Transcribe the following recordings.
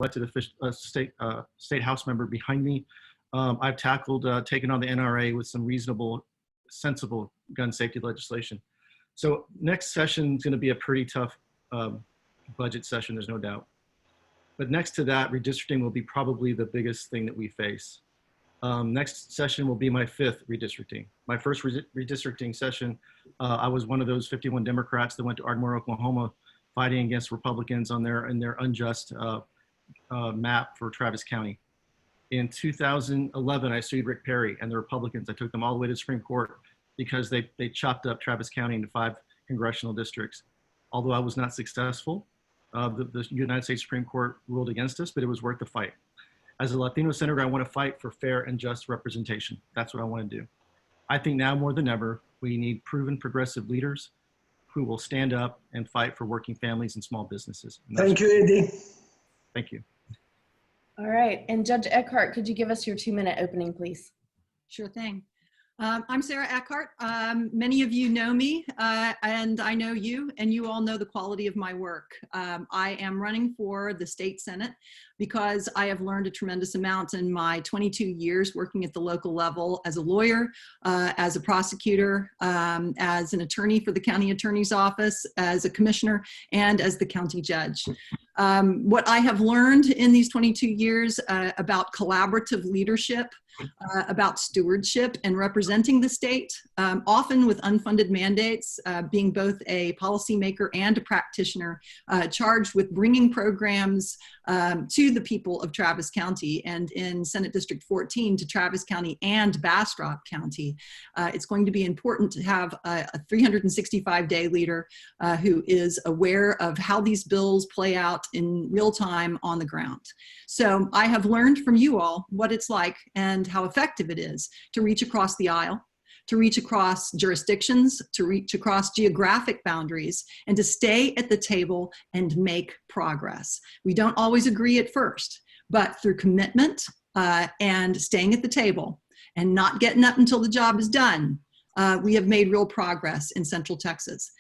elected state House member behind me. I've tackled taking on the NRA with some reasonable, sensible gun safety legislation. So next session is going to be a pretty tough budget session, there's no doubt. But next to that, redistricting will be probably the biggest thing that we face. Next session will be my 5th redistricting. My first redistricting session, I was one of those 51 Democrats that went to Ardmore, Oklahoma, fighting against Republicans on their unjust map for Travis County. In 2011, I sued Rick Perry and the Republicans. I took them all the way to the Supreme Court because they chopped up Travis County into 5 congressional districts. Although I was not successful, the United States Supreme Court ruled against us, but it was worth the fight. As a Latino senator, I want to fight for fair and just representation. That's what I want to do. I think now more than ever, we need proven progressive leaders who will stand up and fight for working families and small businesses. Thank you, Eddie. Thank you. All right, and Judge Eckhardt, could you give us your 2-minute opening, please? Sure thing. I'm Sarah Eckhardt. Many of you know me, and I know you, and you all know the quality of my work. I am running for the state Senate because I have learned a tremendous amount in my 22 years working at the local level as a lawyer, as a prosecutor, as an attorney for the county attorney's office, as a commissioner, and as the county judge. What I have learned in these 22 years about collaborative leadership, about stewardship and representing the state, often with unfunded mandates, being both a policymaker and a practitioner, charged with bringing programs to the people of Travis County, and in Senate District 14 to Travis County and Bastrop County. It's going to be important to have a 365-day leader who is aware of how these bills play out in real time on the ground. So I have learned from you all what it's like and how effective it is to reach across the aisle, to reach across jurisdictions, to reach across geographic boundaries, and to stay at the table and make progress. We don't always agree at first, but through commitment and staying at the table and not getting up until the job is done, we have made real progress in Central Texas.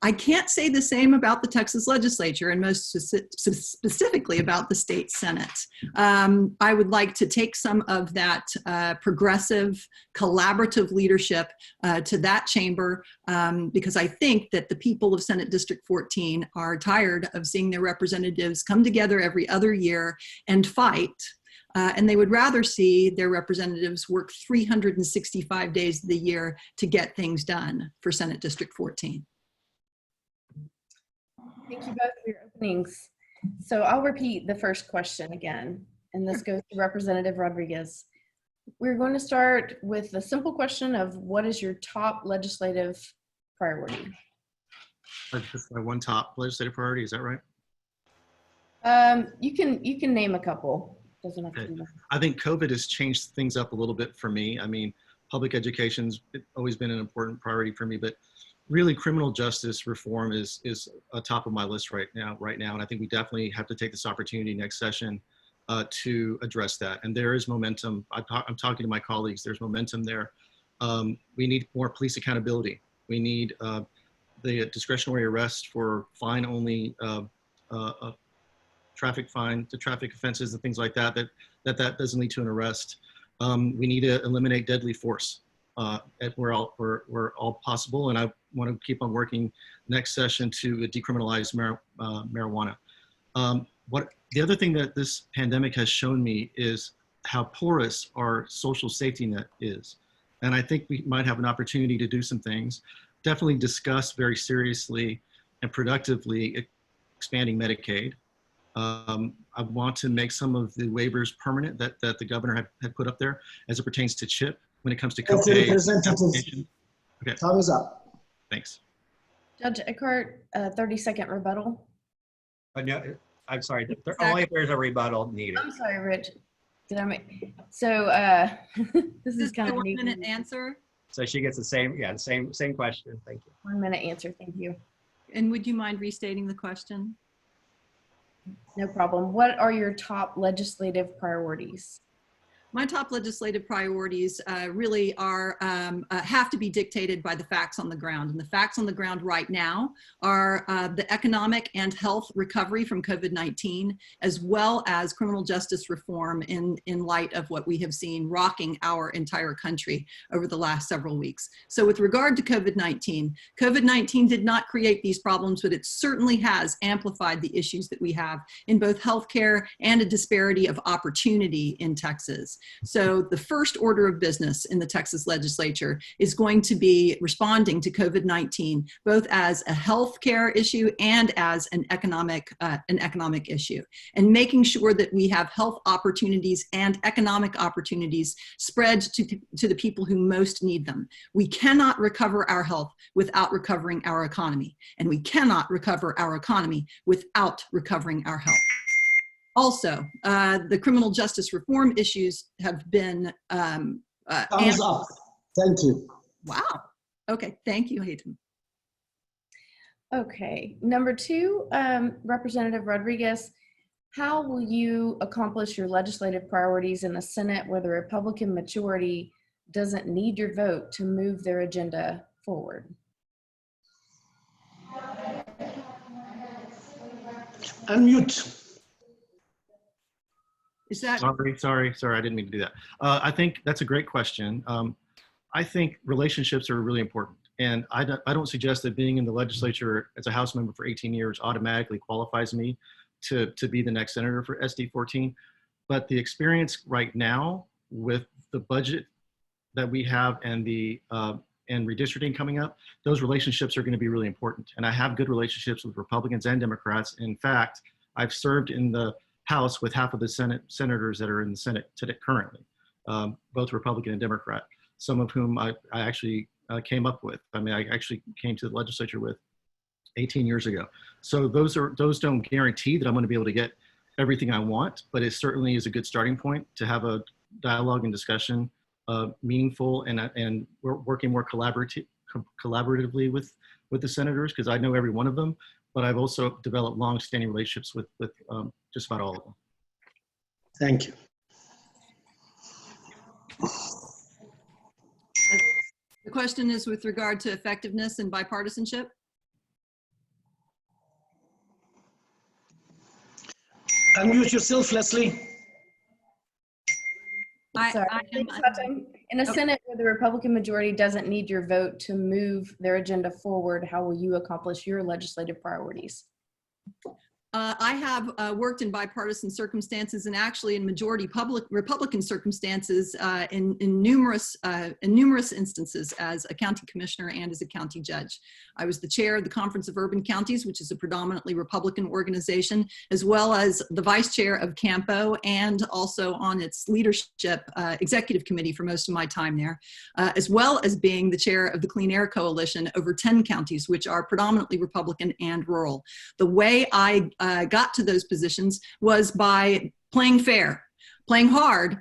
I can't say the same about the Texas legislature, and most specifically about the state Senate. I would like to take some of that progressive, collaborative leadership to that chamber because I think that the people of Senate District 14 are tired of seeing their representatives come together every other year and fight. And they would rather see their representatives work 365 days of the year to get things done for Senate District 14. Thank you both for your openings. So I'll repeat the first question again, and this goes to Representative Rodriguez. We're going to start with the simple question of what is your top legislative priority? That's my one top legislative priority, is that right? You can name a couple. Doesn't have to be one. I think COVID has changed things up a little bit for me. I mean, public education's always been an important priority for me, but really criminal justice reform is a top of my list right now. And I think we definitely have to take this opportunity next session to address that. And there is momentum. I'm talking to my colleagues, there's momentum there. We need more police accountability. We need the discretionary arrest for fine only traffic fine to traffic offenses and things like that doesn't lead to an arrest. We need to eliminate deadly force where all possible. And I want to keep on working next session to decriminalize marijuana. The other thing that this pandemic has shown me is how porous our social safety net is. And I think we might have an opportunity to do some things, definitely discuss very seriously and productively expanding Medicaid. I want to make some of the waivers permanent that the governor had put up there as it pertains to CHIP when it comes to copay. Okay. Time is up. Thanks. Judge Eckhardt, 30-second rebuttal. No, I'm sorry. Only if there's a rebuttal needed. I'm sorry, Rich. Did I make so? This is kind of a 1-minute answer. So she gets the same question. Thank you. 1-minute answer. Thank you. And would you mind restating the question? No problem. What are your top legislative priorities? My top legislative priorities really are have to be dictated by the facts on the ground. And the facts on the ground right now are the economic and health recovery from COVID-19, as well as criminal justice reform in light of what we have seen rocking our entire country over the last several weeks. So with regard to COVID-19, COVID-19 did not create these problems, but it certainly has amplified the issues that we have in both healthcare and a disparity of opportunity in Texas. So the first order of business in the Texas legislature is going to be responding to COVID-19, both as a healthcare issue and as an economic issue, and making sure that we have health opportunities and economic opportunities spread to the people who most need them. We cannot recover our health without recovering our economy, and we cannot recover our economy without recovering our health. Also, the criminal justice reform issues have been Thumbs up. Thank you. Wow. Okay, thank you, Hayden. Okay, number two, Representative Rodriguez, how will you accomplish your legislative priorities in the Senate where the Republican majority doesn't need your vote to move their agenda forward? Unmute. Is that Sorry, I didn't mean to do that. I think that's a great question. I think relationships are really important. And I don't suggest that being in the legislature as a House member for 18 years automatically qualifies me to be the next senator for SD 14. But the experience right now with the budget that we have and the and redistricting coming up, those relationships are going to be really important. And I have good relationships with Republicans and Democrats. In fact, I've served in the House with half of the senators that are in the Senate today, currently, both Republican and Democrat, some of whom I actually came up with. I mean, I actually came to the legislature with 18 years ago. So those don't guarantee that I'm going to be able to get everything I want, but it certainly is a good starting point to have a dialogue and discussion, meaningful, and we're working more collaboratively with the senators, because I know every one of them, but I've also developed long-standing relationships with just about all of them. Thank you. the question is with regard to effectiveness and bipartisanship? Unmute yourself, Leslie. Sorry. In a Senate where the Republican majority doesn't need your vote to move their agenda forward, how will you accomplish your legislative priorities? I have worked in bipartisan circumstances and actually in majority Republican circumstances in numerous instances as a county commissioner and as a county judge. I was the chair of the Conference of Urban Counties, which is a predominantly Republican organization, as well as the vice chair of CAMPO and also on its leadership executive committee for most of my time there, as well as being the chair of the Clean Air Coalition over 10 counties, which are predominantly Republican and rural. The way I got to those positions was by playing fair, playing hard,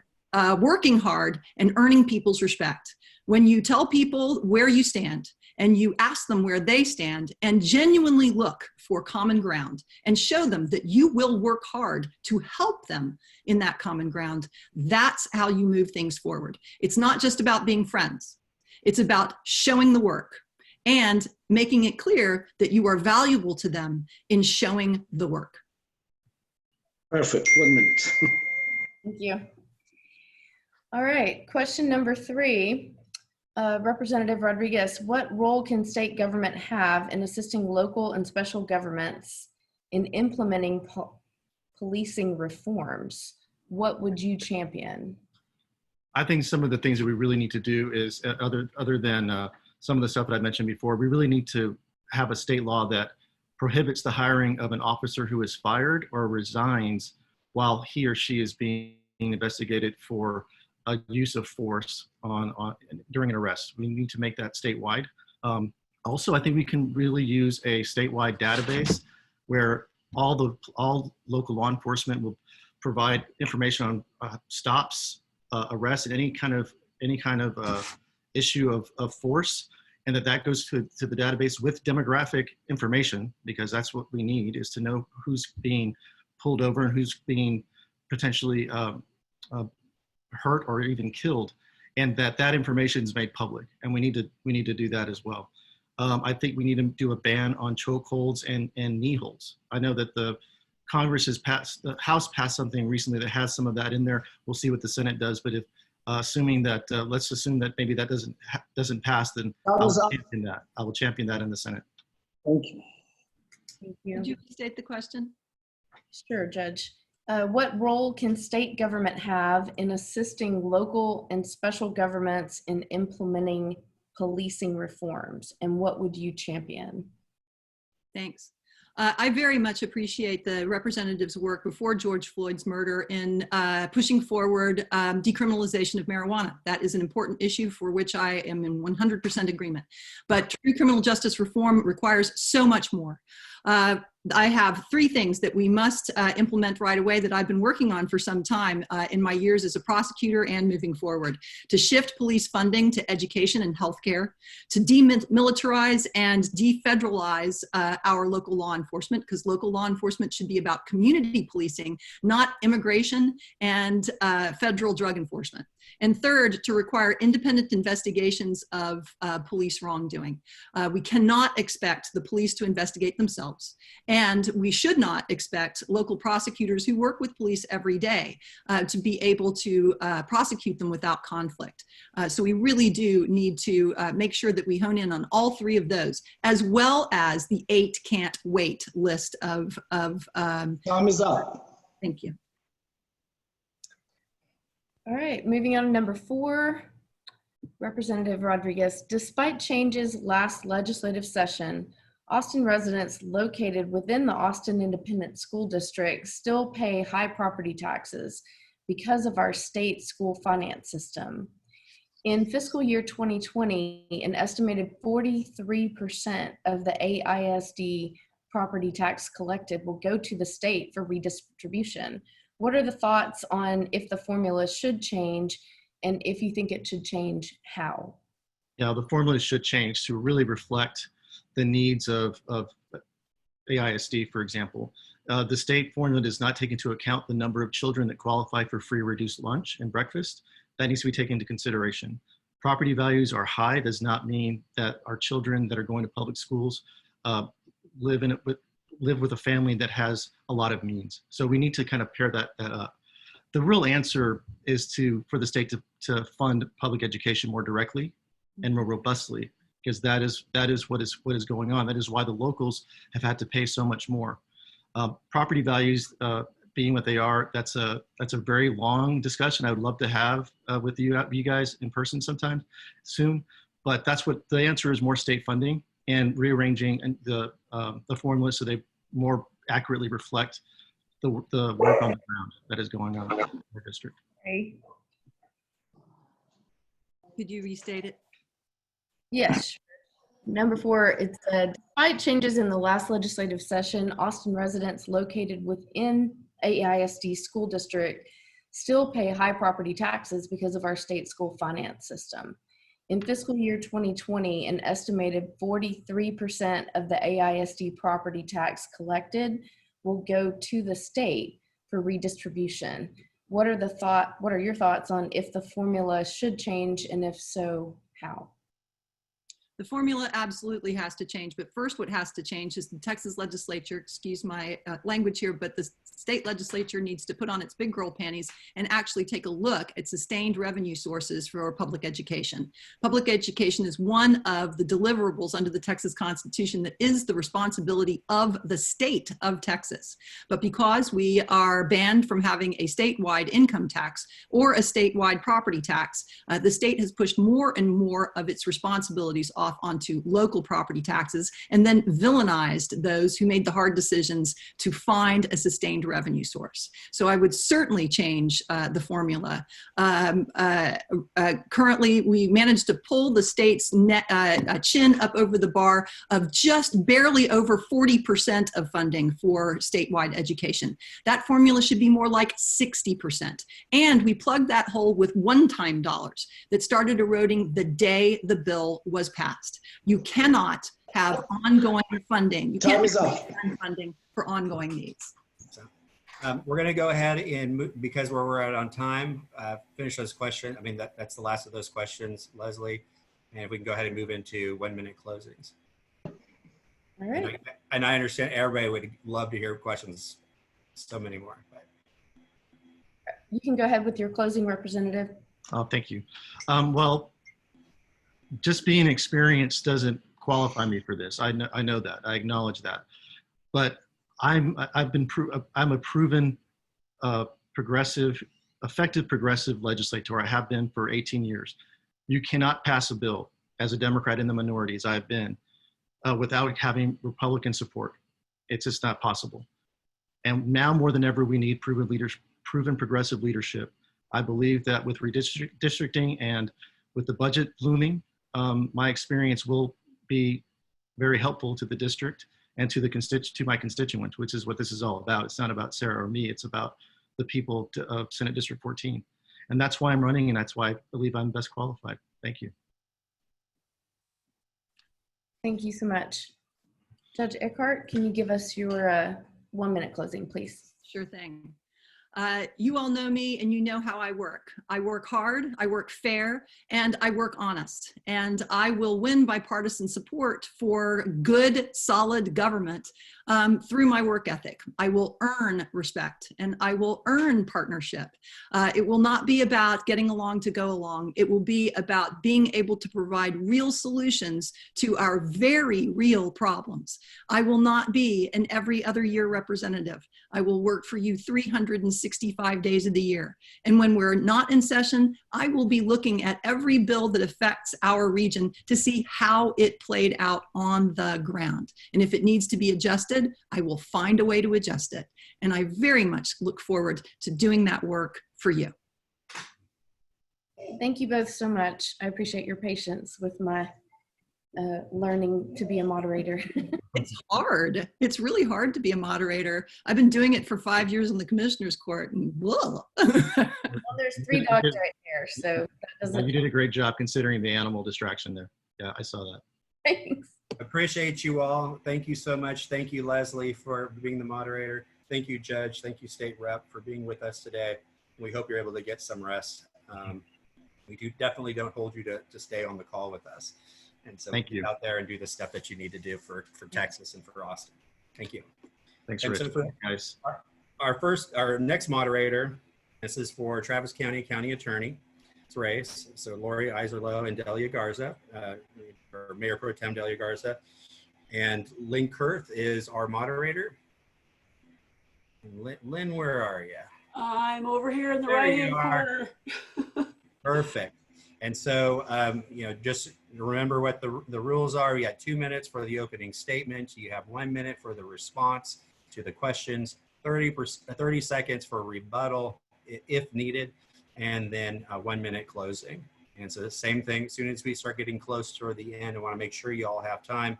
working hard, and earning people's respect. When you tell people where you stand and you ask them where they stand and genuinely look for common ground and show them that you will work hard to help them in that common ground, that's how you move things forward. It's not just about being friends. It's about showing the work and making it clear that you are valuable to them in showing the work. Perfect, 1 minute. Thank you. All right, question number 3. Representative Rodriguez, what role can state government have in assisting local and special governments in implementing policing reforms? What would you champion? I think some of the things that we really need to do is, other than some of the stuff that I mentioned before, we really need to have a state law that prohibits the hiring of an officer who is fired or resigns while he or she is being investigated for a use of force during an arrest. We need to make that statewide. Also, I think we can really use a statewide database where all local law enforcement will provide information on stops, arrests, and any kind of issue of force, and that goes to the database with demographic information, because that's what we need, is to know who's being pulled over and who's being potentially hurt or even killed, and that information is made public, and we need to do that as well. I think we need to do a ban on chokeholds and knee holds. I know that the House passed something recently that has some of that in there. We'll see what the Senate does, but if assuming that, let's assume that maybe that doesn't pass, then I will champion that in the Senate. Thank you. Thank you. Could you restate the question? Sure, Judge. What role can state government have in assisting local and special governments in implementing policing reforms, and what would you champion? Thanks. I very much appreciate the representative's work before George Floyd's murder in pushing forward decriminalization of marijuana. That is an important issue for which I am in 100% agreement. But true criminal justice reform requires so much more. I have 3 things that we must implement right away that I've been working on for some time in my years as a prosecutor and moving forward. To shift police funding to education and healthcare, to demilitarize and defederalize our local law enforcement, because local law enforcement should be about community policing, not immigration and federal drug enforcement. And third, to require independent investigations of police wrongdoing. We cannot expect the police to investigate themselves, and we should not expect local prosecutors who work with police every day to be able to prosecute them without conflict. So we really do need to make sure that we hone in on all 3 of those, as well as the 8 can't wait list of Time is up. Thank you. All right, moving on to number 4, Representative Rodriguez. Despite changes last legislative session, Austin residents located within the Austin Independent School District still pay high property taxes because of our state school finance system. In fiscal year 2020, an estimated 43% of the AISD property tax collected will go to the state for redistribution. What are the thoughts on if the formula should change, and if you think it should change, how? Yeah, the formula should change to really reflect the needs of AISD, for example. The state formula does not take into account the number of children that qualify for free reduced lunch and breakfast. That needs to be taken into consideration. Property values are high does not mean that our children that are going to public schools live with a family that has a lot of means. So we need to kind of pair that up. The real answer is for the state to fund public education more directly and more robustly, because that is what is going on. That is why the locals have had to pay so much more. Property values being what they are, that's a very long discussion I would love to have with you guys in person sometime soon. But that's what the answer is: more state funding and rearranging the formula so they more accurately reflect the work on the ground that is going on in the district. Okay. Could you restate it? Yes. Number 4, it's despite changes in the last legislative session, Austin residents located within AISD school district still pay high property taxes because of our state school finance system. In fiscal year 2020, an estimated 43% of the AISD property tax collected will go to the state for redistribution. What are your thoughts on if the formula should change, and if so, how? The formula absolutely has to change, but first what has to change is the Texas legislature, excuse my language here, but the state legislature needs to put on its big girl panties and actually take a look at sustained revenue sources for public education. Public education is one of the deliverables under the Texas Constitution that is the responsibility of the state of Texas. But because we are banned from having a statewide income tax or a statewide property tax, the state has pushed more and more of its responsibilities off onto local property taxes, and then villainized those who made the hard decisions to find a sustained revenue source. So I would certainly change the formula. Currently, we managed to pull the state's chin up over the bar of just barely over 40% of funding for statewide education. That formula should be more like 60%. And we plugged that hole with one-time dollars that started eroding the day the bill was passed. You cannot have ongoing funding. You can't have funding for ongoing needs. We're going to go ahead and, because we're out on time, finish those questions. I mean, that's the last of those questions, Leslie. And if we can go ahead and move into 1 minute closings. All right. And I understand everybody would love to hear questions, so many more. But. You can go ahead with your closing, Representative. Oh, thank you. Well, just being experienced doesn't qualify me for this. I know that. I acknowledge that. But I'm a proven effective progressive legislator. I have been for 18 years. You cannot pass a bill as a Democrat in the minority, as I've been, without having Republican support. It's just not possible. And now more than ever, we need proven progressive leadership. I believe that with redistricting and with the budget looming, my experience will be very helpful to the district and to my constituents, which is what this is all about. It's not about Sarah or me, it's about the people of Senate District 14. And that's why I'm running, and that's why I believe I'm best qualified. Thank you. Thank you so much. Judge Eckhardt, can you give us your 1 minute closing, please? Sure thing. You all know me and you know how I work. I work hard, I work fair, and I work honest. And I will win bipartisan support for good, solid government through my work ethic. I will earn respect and I will earn partnership. It will not be about getting along to go along. It will be about being able to provide real solutions to our very real problems. I will not be an every other year representative. I will work for you 365 days of the year. And when we're not in session, I will be looking at every bill that affects our region to see how it played out on the ground. And if it needs to be adjusted, I will find a way to adjust it. And I very much look forward to doing that work for you. Thank you both so much. I appreciate your patience with my learning to be a moderator. It's hard. It's really hard to be a moderator. I've been doing it for 5 years on the commissioner's court, and whoa. Well, there's 3 dogs right there, so that doesn't. You did a great job considering the animal distraction there. Yeah, I saw that. Thanks. Appreciate you all. Thank you so much. Thank you, Leslie, for being the moderator. Thank you, Judge. Thank you, State Rep, for being with us today. We hope you're able to get some rest. We definitely don't hold you to stay on the call with us. And so thank you. Get out there and do the stuff that you need to do for Texas and for Austin. Thank you. Thanks, and Rich. so for Guys. Our next moderator, this is for Travis County Attorney race. So Laurie, Eiserloh, and Delia Garza, or Mayor Pro Tem Delia Garza. And Lynn Kurth is our moderator. And Lynn, where are you? I'm over here in the right-hand corner. Perfect. And so, just remember what the rules are. You got 2 minutes for the opening statement. You have 1 minute for the response to the questions, 30 seconds for rebuttal if needed, and then 1 minute closing. And so the same thing, as soon as we start getting close toward the end, I want to make sure you all have time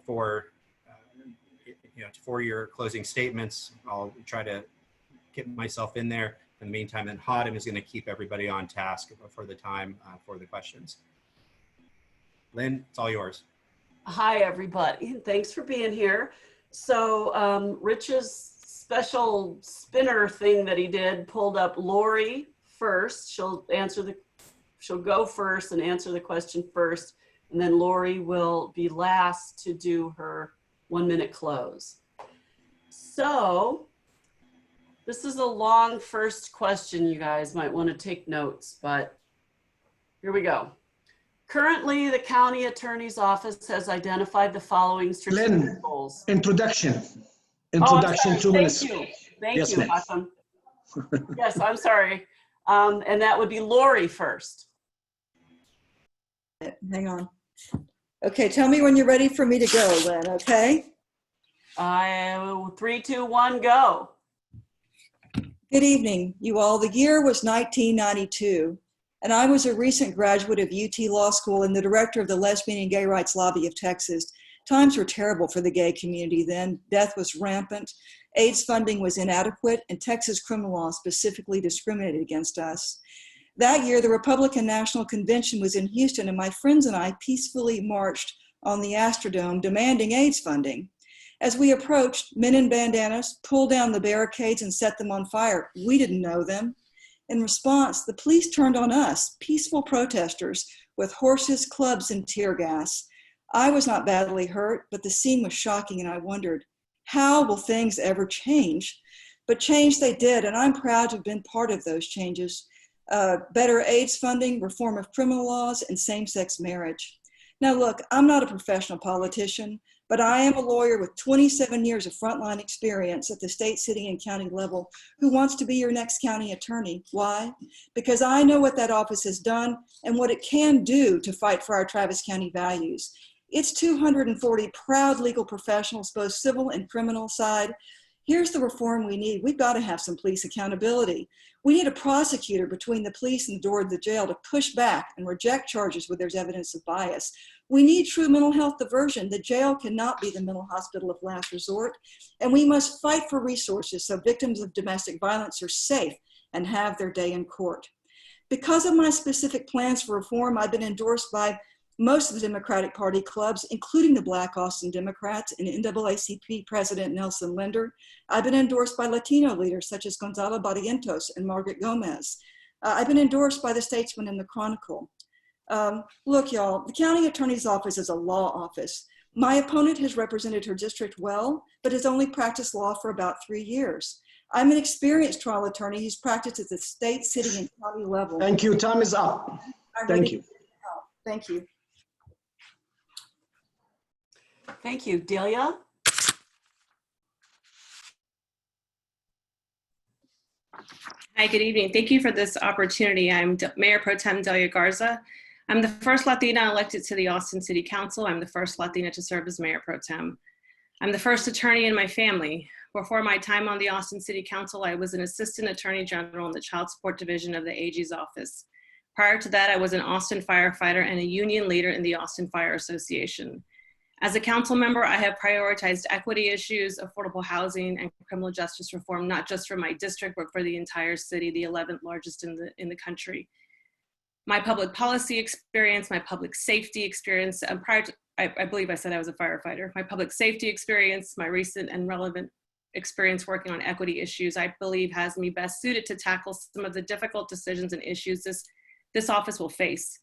for your closing statements. I'll try to get myself in there. In the meantime, then Hodem is going to keep everybody on task for the time for the questions. Lynn, it's all yours. Hi, everybody. Thanks for being here. So Rich's special spinner thing that he did pulled up Laurie first. She'll go first and answer the question first. And then Laurie will be last to do her 1 minute close. So this is a long first question. You guys might want to take notes, but here we go. Currently, the county attorney's office has identified the following strategic goals. Introduction, 2 minutes. Thank you. Thank Yes, you, ma'am. Awesome. Yes, I'm sorry. And that would be Laurie first. Hang on. Okay, tell me when you're ready for me to go, Lynn, okay? 3, 2, 1, go. Good evening, you all. The year was 1992, and I was a recent graduate of UT Law School and the director of the Lesbian and Gay Rights Lobby of Texas. Times were terrible for the gay community then. Death was rampant, AIDS funding was inadequate, and Texas criminal law specifically discriminated against us. That year, the Republican National Convention was in Houston, and my friends and I peacefully marched on the Astrodome demanding AIDS funding. As we approached, men in bandanas pulled down the barricades and set them on fire. We didn't know them. In response, the police turned on us, peaceful protesters, with horses, clubs, and tear gas. I was not badly hurt, but the scene was shocking, and I wondered, how will things ever change? But change they did, and I'm proud to have been part of those changes. Better AIDS funding, reform of criminal laws, and same-sex marriage. Now look, I'm not a professional politician, but I am a lawyer with 27 years of frontline experience at the state, city, and county level who wants to be your next county attorney. Why? Because I know what that office has done and what it can do to fight for our Travis County values. It's 240 proud legal professionals, both civil and criminal side. Here's the reform we need. We've got to have some police accountability. We need a prosecutor between the police and the door of the jail to push back and reject charges where there's evidence of bias. We need true mental health diversion. The jail cannot be the mental hospital of last resort. And we must fight for resources so victims of domestic violence are safe and have their day in court. Because of my specific plans for reform, I've been endorsed by most of the Democratic Party clubs, including the Black Austin Democrats and NAACP President Nelson Linder. I've been endorsed by Latino leaders such as Gonzalo Barrientos and Margaret Gomez. I've been endorsed by the Statesman and the Chronicle. Look, y'all, the county attorney's office is a law office. My opponent has represented her district well, but has only practiced law for about 3 years. I'm an experienced trial attorney who's practiced at the state, city, and county level. Thank you. Time is up. Thank you. Thank you. Thank you. Delia? Hi, good evening. Thank you for this opportunity. I'm Mayor Pro Tem Delia Garza. I'm the first Latina elected to the Austin City Council. I'm the first Latina to serve as Mayor Pro Tem. I'm the first attorney in my family. Before my time on the Austin City Council, I was an Assistant Attorney General in the Child Support Division of the AG's office. Prior to that, I was an Austin firefighter and a union leader in the Austin Fire Association. As a council member, I have prioritized equity issues, affordable housing, and criminal justice reform, not just for my district, but for the entire city, the 11th largest in the country. My public policy experience, my public safety experience, prior to, I believe I said I was a firefighter, my public safety experience, my recent and relevant experience working on equity issues, I believe has me best suited to tackle some of the difficult decisions and issues this office will face.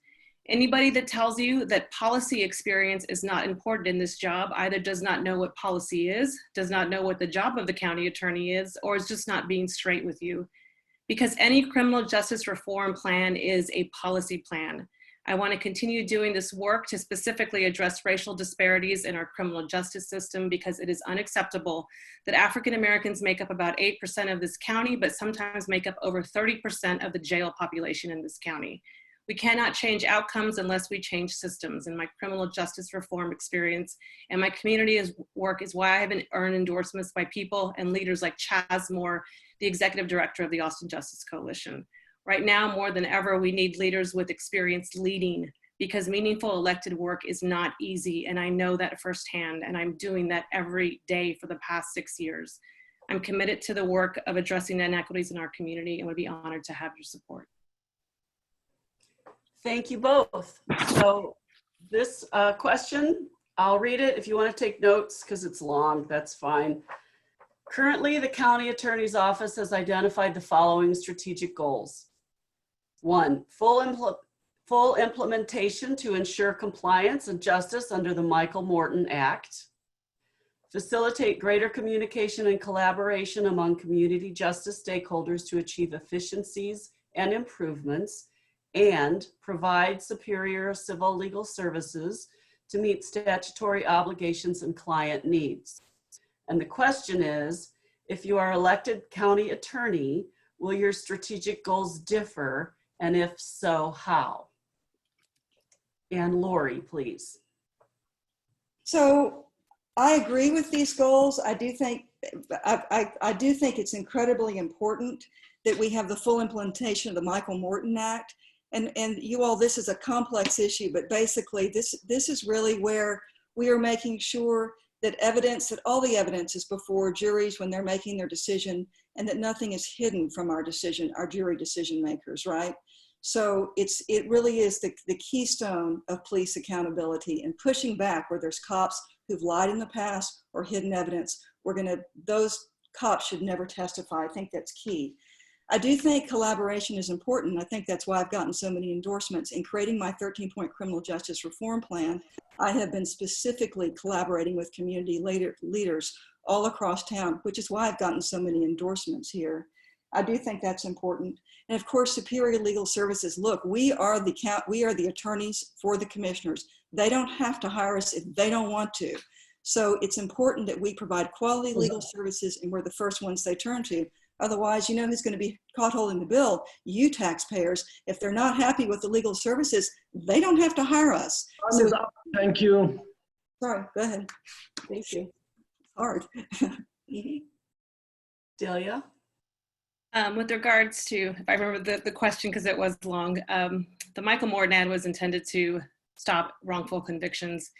Anybody that tells you that policy experience is not important in this job either does not know what policy is, does not know what the job of the county attorney is, or is just not being straight with you. Because any criminal justice reform plan is a policy plan. I want to continue doing this work to specifically address racial disparities in our criminal justice system because it is unacceptable that African Americans make up about 8% of this county, but sometimes make up over 30% of the jail population in this county. We cannot change outcomes unless we change systems. And my criminal justice reform experience and my community work is why I have earned endorsements by people and leaders like Chaz Moore, the executive director of the Austin Justice Coalition. Right now, more than ever, we need leaders with experience leading because meaningful elected work is not easy. And I know that firsthand, and I'm doing that every day for the past 6 years. I'm committed to the work of addressing inequities in our community and would be honored to have your support. Thank you both. So this question, I'll read it. If you want to take notes, because it's long, that's fine. Currently, the county attorney's office has identified the following strategic goals. 1, full implementation to ensure compliance and justice under the Michael Morton Act. Facilitate greater communication and collaboration among community justice stakeholders to achieve efficiencies and improvements, and provide superior civil legal services to meet statutory obligations and client needs. And the question is, if you are elected county attorney, will your strategic goals differ? And if so, how? And Laurie, please. So I agree with these goals. I do think it's incredibly important that we have the full implementation of the Michael Morton Act. And you all, this is a complex issue, but basically this is really where we are making sure that all the evidence is before juries when they're making their decision, and that nothing is hidden from our jury decision makers, right? So it really is the keystone of police accountability and pushing back where there's cops who've lied in the past or hidden evidence. Those cops should never testify. I think that's key. I do think collaboration is important. I think that's why I've gotten so many endorsements. In creating my 13-point criminal justice reform plan, I have been specifically collaborating with community leaders all across town, which is why I've gotten so many endorsements here. I do think that's important. And of course, Superior Legal Services, look, we are the attorneys for the commissioners. They don't have to hire us if they don't want to. So it's important that we provide quality legal services and we're the first ones they turn to. Otherwise, you know who's going to be caught holding the bill? You taxpayers. If they're not happy with the legal services, they don't have to hire us. So, Thank you. sorry, go ahead. Thank you. Hard. Delia? With regards to, if I remember the question, because it was long, the Michael Morton ad was intended to stop wrongful convictions.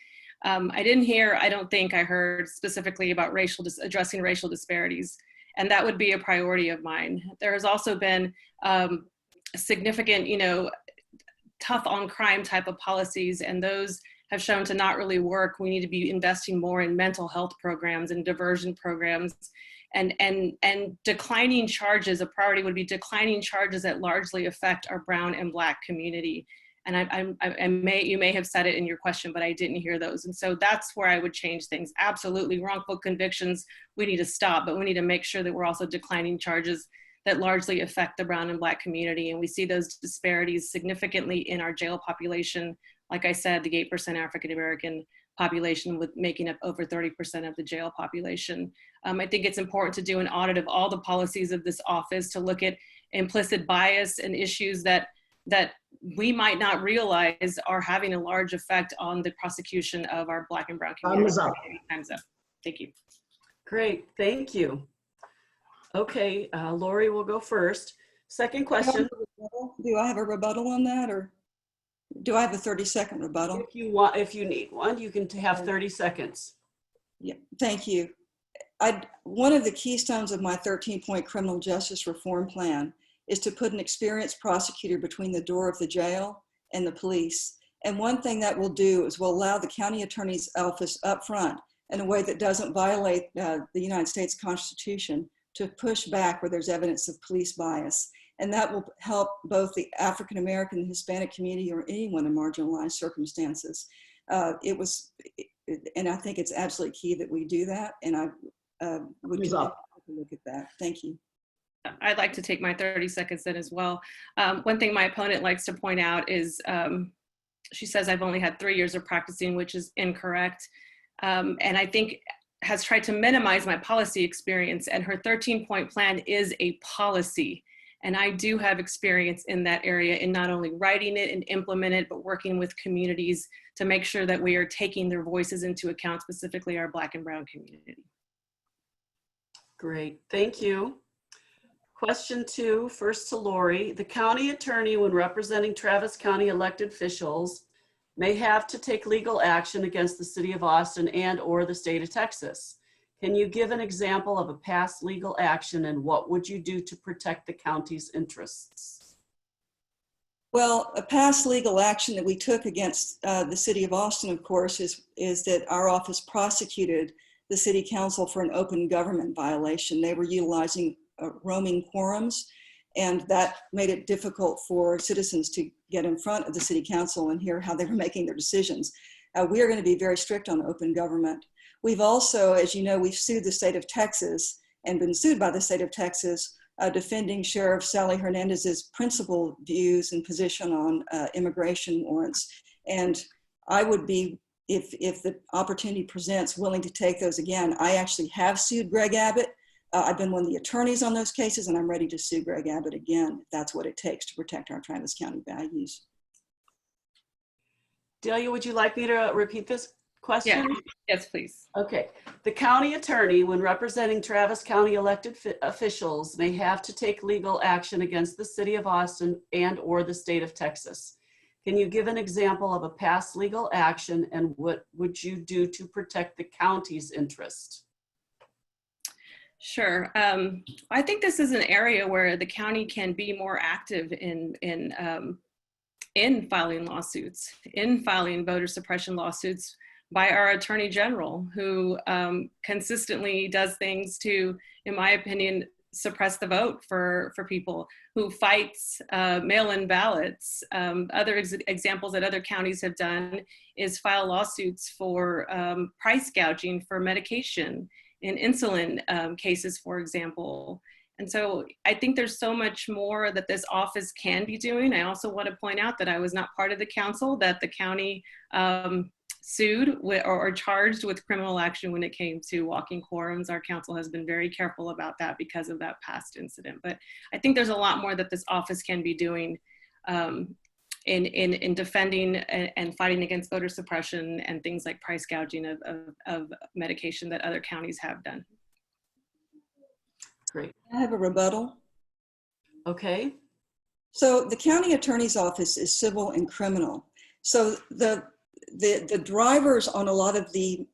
I didn't hear, I don't think I heard specifically about addressing racial disparities, and that would be a priority of mine. There has also been significant, tough on crime type of policies, and those have shown to not really work. We need to be investing more in mental health programs and diversion programs. And declining charges, a priority would be declining charges that largely affect our brown and Black community. And you may have said it in your question, but I didn't hear those. And so that's where I would change things. Absolutely, wrongful convictions, we need to stop, but we need to make sure that we're also declining charges that largely affect the brown and Black community. And we see those disparities significantly in our jail population. Like I said, the 8% African-American population with making up over 30% of the jail population. I think it's important to do an audit of all the policies of this office to look at implicit bias and issues that we might not realize are having a large effect on the prosecution of our Black and brown community. Time's up. Thank you. Great, thank you. Okay, Laurie will go first. Second question. Do I have a rebuttal on that, or do I have a 30-second rebuttal? If you need one, you can have 30 seconds. Yeah, thank you. One of the keystones of my 13-point criminal justice reform plan is to put an experienced prosecutor between the door of the jail and the police. And one thing that will do is will allow the county attorney's office up front in a way that doesn't violate the United States Constitution to push back where there's evidence of police bias. And that will help both the African American and Hispanic community or anyone in marginalized circumstances. And I think it's absolutely key that we do that. And I would look at that. Thank you. I'd like to take my 30 seconds then as well. One thing my opponent likes to point out is she says I've only had 3 years of practicing, which is incorrect. And I think has tried to minimize my policy experience, and her 13-point plan is a policy. And I do have experience in that area in not only writing it and implement it, but working with communities to make sure that we are taking their voices into account, specifically our Black and brown community. Great, thank you. Question 2, first to Laurie. The county attorney, when representing Travis County elected officials, may have to take legal action against the city of Austin and or the state of Texas. Can you give an example of a past legal action, and what would you do to protect the county's interests? Well, a past legal action that we took against the city of Austin, of course, is that our office prosecuted the city council for an open government violation. They were utilizing roaming quorums, and that made it difficult for citizens to get in front of the city council and hear how they were making their decisions. We are going to be very strict on open government. We've also, as you know, we've sued the state of Texas and been sued by the state of Texas, defending Sheriff Sally Hernandez's principal views and position on immigration warrants. And I would be, if the opportunity presents, willing to take those again. I actually have sued Greg Abbott. I've been one of the attorneys on those cases, and I'm ready to sue Greg Abbott again if that's what it takes to protect our Travis County values. Delia, would you like me to repeat this question? Yeah. Yes, please. Okay. The county attorney, when representing Travis County elected officials, may have to take legal action against the city of Austin and or the state of Texas. Can you give an example of a past legal action, and what would you do to protect the county's interest? Sure. I think this is an area where the county can be more active in filing lawsuits, in filing voter suppression lawsuits by our Attorney General, who consistently does things to, in my opinion, suppress the vote for people, who fights mail-in ballots. Other examples that other counties have done is file lawsuits for price gouging for medication in insulin cases, for example. And so I think there's so much more that this office can be doing. I also want to point out that I was not part of the council that the county sued or charged with criminal action when it came to walking quorums. Our council has been very careful about that because of that past incident. But I think there's a lot more that this office can be doing in defending and fighting against voter suppression and things like price gouging of medication that other counties have done. Great. I have a rebuttal. Okay. So the county attorney's office is civil and criminal. So the drivers on a lot of the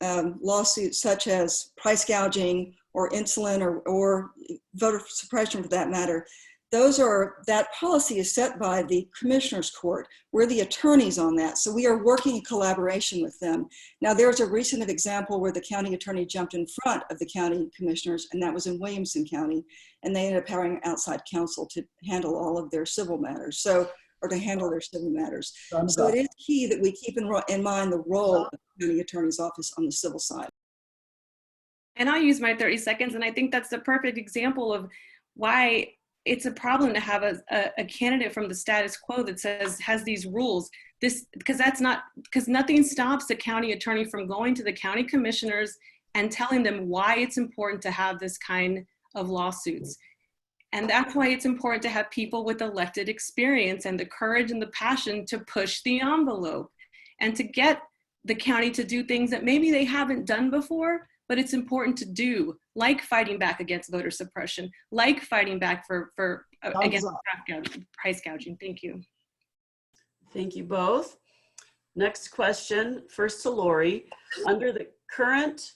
lawsuits, such as price gouging or insulin or voter suppression for that matter, that policy is set by the commissioner's court. We're the attorneys on that. So we are working in collaboration with them. Now there's a recent example where the county attorney jumped in front of the county commissioners, and that was in Williamson County. And they ended up hiring outside counsel to handle all of their civil matters. Or to handle their civil matters. So it is key that we keep in mind the role of the county attorney's office on the civil side. And I'll use my 30 seconds, and I think that's the perfect example of why it's a problem to have a candidate from the status quo that has these rules. Because nothing stops the county attorney from going to the county commissioners and telling them why it's important to have this kind of lawsuits. And that's why it's important to have people with elected experience and the courage and the passion to push the envelope and to get the county to do things that maybe they haven't done before, but it's important to do, like fighting back against voter suppression, like fighting back against price gouging. Thank you. Thank you both. Next question, first to Laurie. Under the current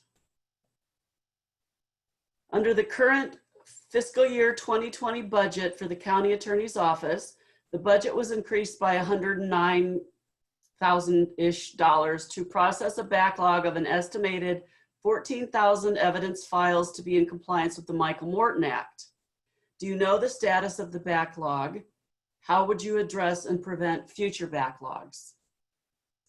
fiscal year 2020 budget for the county attorney's office, the budget was increased by $109,000-ish to process a backlog of an estimated 14,000 evidence files to be in compliance with the Michael Morton Act. Do you know the status of the backlog? How would you address and prevent future backlogs?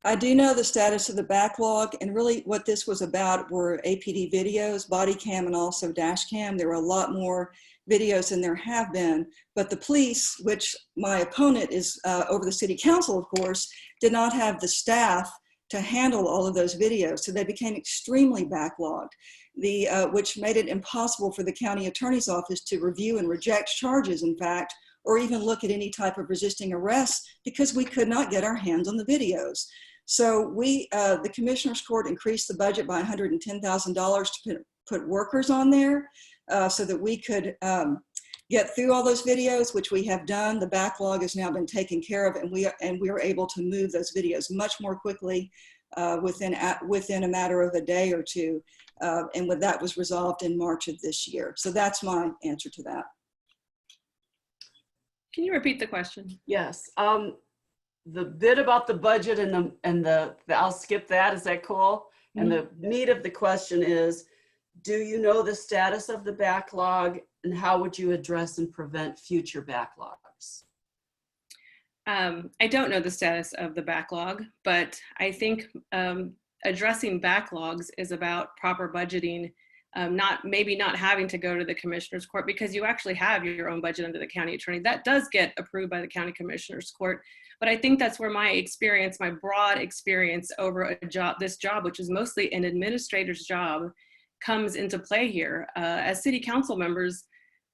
I do know the status of the backlog, and really what this was about were APD videos, body cam, and also dash cam. There were a lot more videos than there have been, but the police, which my opponent is over the city council, of course, did not have the staff to handle all of those videos. So they became extremely backlogged, which made it impossible for the county attorney's office to review and reject charges, in fact, or even look at any type of resisting arrest because we could not get our hands on the videos. So the Commissioner's Court increased the budget by $110,000 to put workers on there so that we could get through all those videos, which we have done. The backlog has now been taken care of, and we are able to move those videos much more quickly within a matter of a day or two. And that was resolved in March of this year. So that's my answer to that. Can you repeat the question? Yes. The bit about the budget and the I'll skip that. Is that cool? Mm-hmm. And the meat of the question is, do you know the status of the backlog, and how would you address and prevent future backlogs? I don't know the status of the backlog, but I think addressing backlogs is about proper budgeting, maybe not having to go to the Commissioner's Court, because you actually have your own budget under the county attorney. That does get approved by the county Commissioner's Court. But I think that's where my broad experience over this job, which is mostly an administrator's job, comes into play here. As city council members,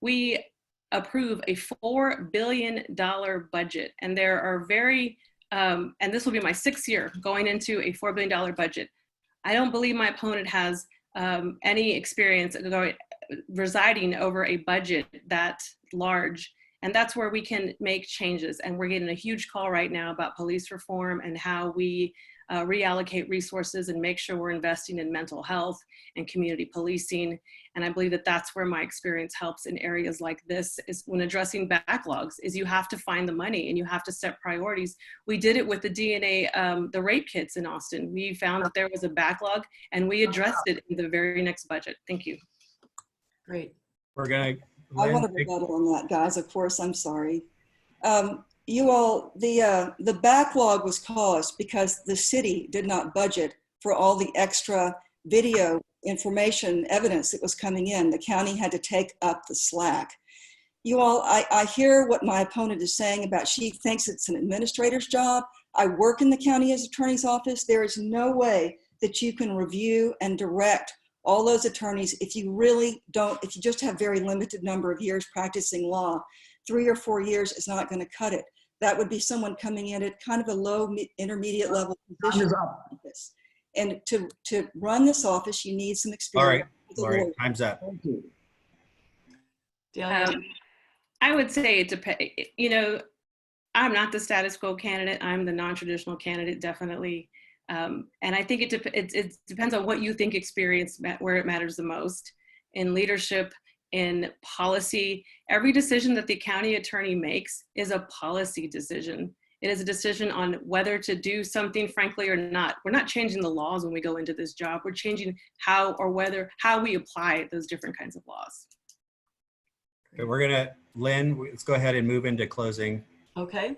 we approve a $4 billion budget. And there are and this will be my 6th year going into a $4 billion budget. I don't believe my opponent has any experience residing over a budget that large. And that's where we can make changes. And we're getting a huge call right now about police reform and how we reallocate resources and make sure we're investing in mental health and community policing. And I believe that that's where my experience helps in areas like this, is when addressing backlogs, is you have to find the money and you have to set priorities. We did it with the DNA, the rape kits in Austin. We found that there was a backlog and we addressed it in the very next budget. Thank you. Great. We're going to. I want to rebuttal on that, guys. Of course, I'm sorry. You all, the backlog was caused because the city did not budget for all the extra video information evidence that was coming in. The county had to take up the slack. You all, I hear what my opponent is saying about she thinks it's an administrator's job. I work in the county attorney's office. There is no way that you can review and direct all those attorneys if you really don't, if you just have very limited number of years practicing law. 3 or 4 years is not going to cut it. That would be someone coming in at kind of a low intermediate level position. And to run this office, you need some experience. All right, Laurie, time's up. Thank you. Delia. I would say it depends. You know, I'm not the status quo candidate. I'm the non-traditional candidate, definitely. And I think it depends on what you think experience, where it matters the most. In leadership, in policy, every decision that the county attorney makes is a policy decision. It is a decision on whether to do something, frankly, or not. We're not changing the laws when we go into this job. We're changing how we apply those different kinds of laws. Okay, we're going to, Lynn, let's go ahead and move into closing. Okay.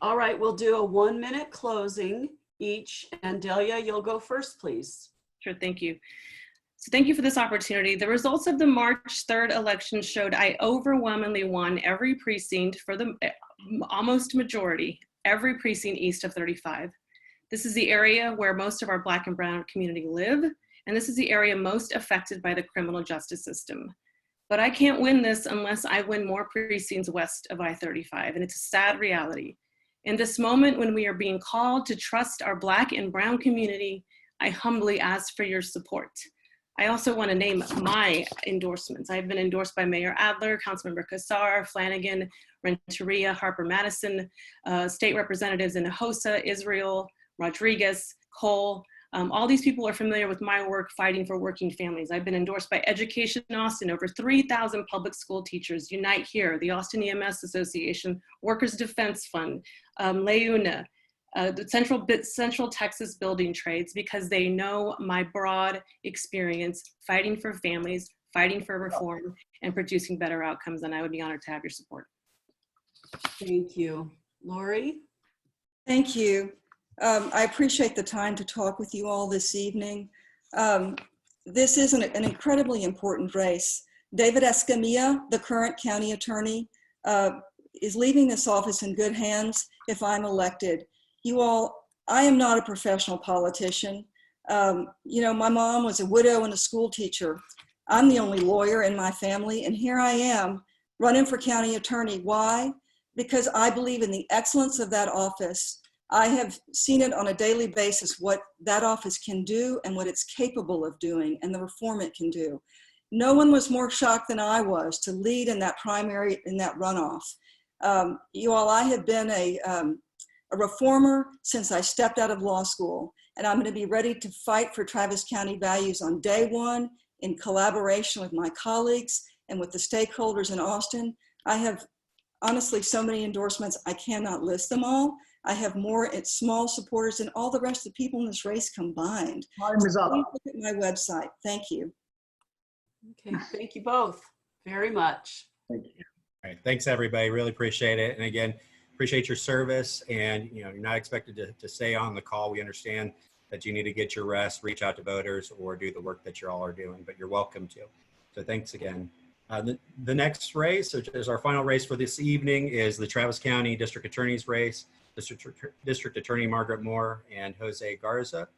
All right, we'll do a 1-minute closing each. And Delia, you'll go first, please. Sure, thank you. So thank you for this opportunity. The results of the March 3rd election showed I overwhelmingly won every precinct for the almost majority, every precinct east of 35. This is the area where most of our Black and Brown community live, and this is the area most affected by the criminal justice system. But I can't win this unless I win more precincts west of I-35, and it's a sad reality. In this moment when we are being called to trust our Black and Brown community, I humbly ask for your support. I also want to name my endorsements. I've been endorsed by Mayor Adler, Councilmember Kassar, Flanagan, Renteria, Harper Madison, state representatives in Hosa, Israel, Rodriguez, Cole. All these people are familiar with my work fighting for working families. I've been endorsed by Education Austin, over 3,000 public school teachers, Unite Here, the Austin EMS Association, Workers Defense Fund, LEUNA, the Central Texas Building Trades, because they know my broad experience fighting for families, fighting for reform, and producing better outcomes, and I would be honored to have your support. Thank you. Laurie? Thank you. I appreciate the time to talk with you all this evening. This is an incredibly important race. David Escamilla, the current county attorney, is leaving this office in good hands if I'm elected. You all, I am not a professional politician. You know, my mom was a widow and a school teacher. I'm the only lawyer in my family, and here I am running for county attorney. Why? Because I believe in the excellence of that office. I have seen it on a daily basis, what that office can do and what it's capable of doing and the reform it can do. No one was more shocked than I was to lead in that primary, in that runoff. You all, I have been a reformer since I stepped out of law school, and I'm going to be ready to fight for Travis County values on day one in collaboration with my colleagues and with the stakeholders in Austin. I have honestly so many endorsements, I cannot list them all. I have more small supporters than all the rest of the people in this race combined. Time is up. Please look at my website. Thank you. Okay, thank you both very much. Thank you. All right, thanks everybody, really appreciate it. And again, appreciate your service, and you know, you're not expected to stay on the call. We understand that you need to get your rest, reach out to voters, or do the work that you all are doing, but you're welcome to. So thanks again. The next race, which is our final race for this evening, is the Travis County District Attorney's race. District Attorney Margaret Moore and Jose Garza.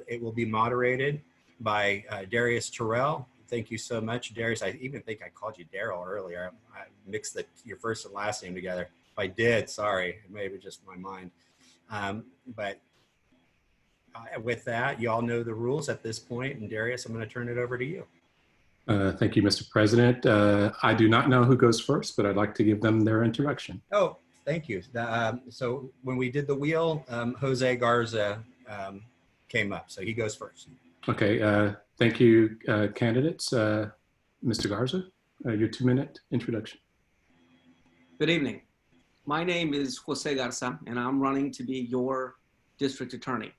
It will be moderated by Darius Terrell. Thank you so much, Darius. I even think I called you Daryl earlier. I mixed your first and last name together. If I did, sorry, maybe just my mind. But with that, you all know the rules at this point. And Darius, I'm going to turn it over to you. Thank you, Mr. President. I do not know who goes first, but I'd like to give them their introduction. Oh, thank you. So when we did the wheel, Jose Garza came up. So he goes first. Okay, thank you, candidates. Mr. Garza, your 2-minute introduction. Good evening. My name is Jose Garza, and I'm running to be your district attorney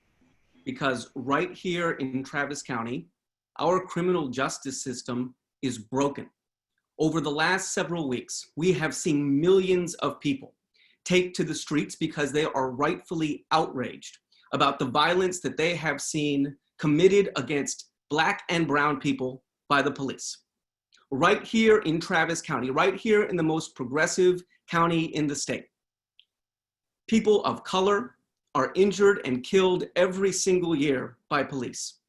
because right here in Travis County, our criminal justice system is broken. Over the last several weeks, we have seen millions of people take to the streets because they are rightfully outraged about the violence that they have seen committed against Black and brown people by the police. Right here in Travis County, right here in the most progressive county in the state, people of color are injured and killed every single year by police.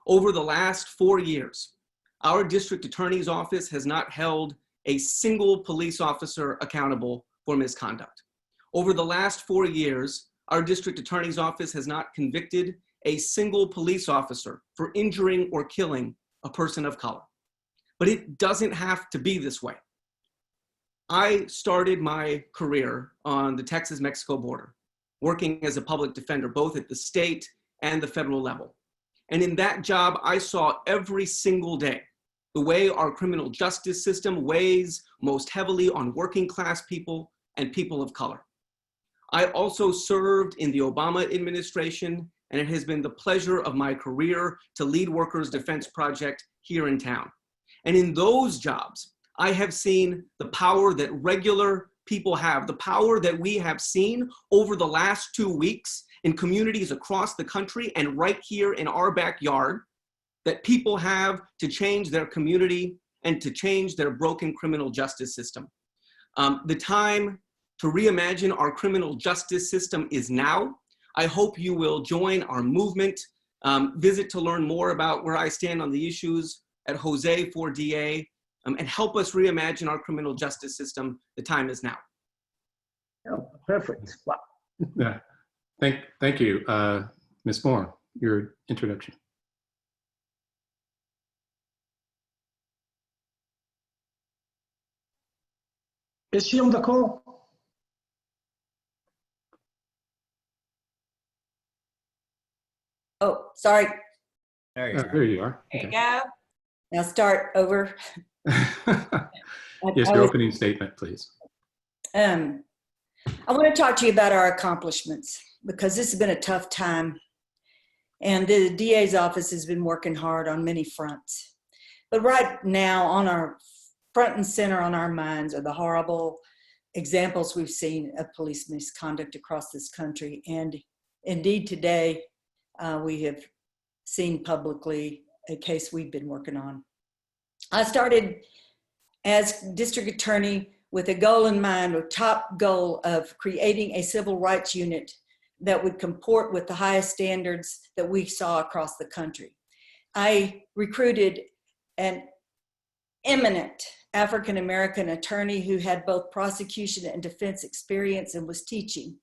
Over the last 4 years, our district attorney's office has not held a single police officer accountable for misconduct. Over the last 4 years, our district attorney's office has not convicted a single police officer for injuring or killing a person of color. But it doesn't have to be this way. I started my career on the Texas-Mexico border, working as a public defender, both at the state and the federal level. And in that job, I saw every single day the way our criminal justice system weighs most heavily on working class people and people of color. I also served in the Obama administration, and it has been the pleasure of my career to lead Workers' Defense Project here in town. And in those jobs, I have seen the power that regular people have, the power that we have seen over the last 2 weeks in communities across the country and right here in our backyard, that people have to change their community and to change their broken criminal justice system. The time to reimagine our criminal justice system is now. I hope you will join our movement, visit to learn more about where I stand on the issues at Jose for DA, and help us reimagine our criminal justice system. The time is now. Oh, perfect. Wow. Yeah, thank you. Ms. Moore, your introduction. Is she on the call? Oh, sorry. There you There you are. There you go. Now start over. Yes, your opening statement, please. I want to talk to you about our accomplishments because this has been a tough time. And the DA's office has been working hard on many fronts. But right now, on our front and center on our minds are the horrible examples we've seen of police misconduct across this country. And indeed, today, we have seen publicly a case we've been working on. I started as district attorney with a goal in mind, a top goal of creating a civil rights unit that would comport with the highest standards that we saw across the country. I recruited an eminent African-American attorney who had both prosecution and defense experience and was teaching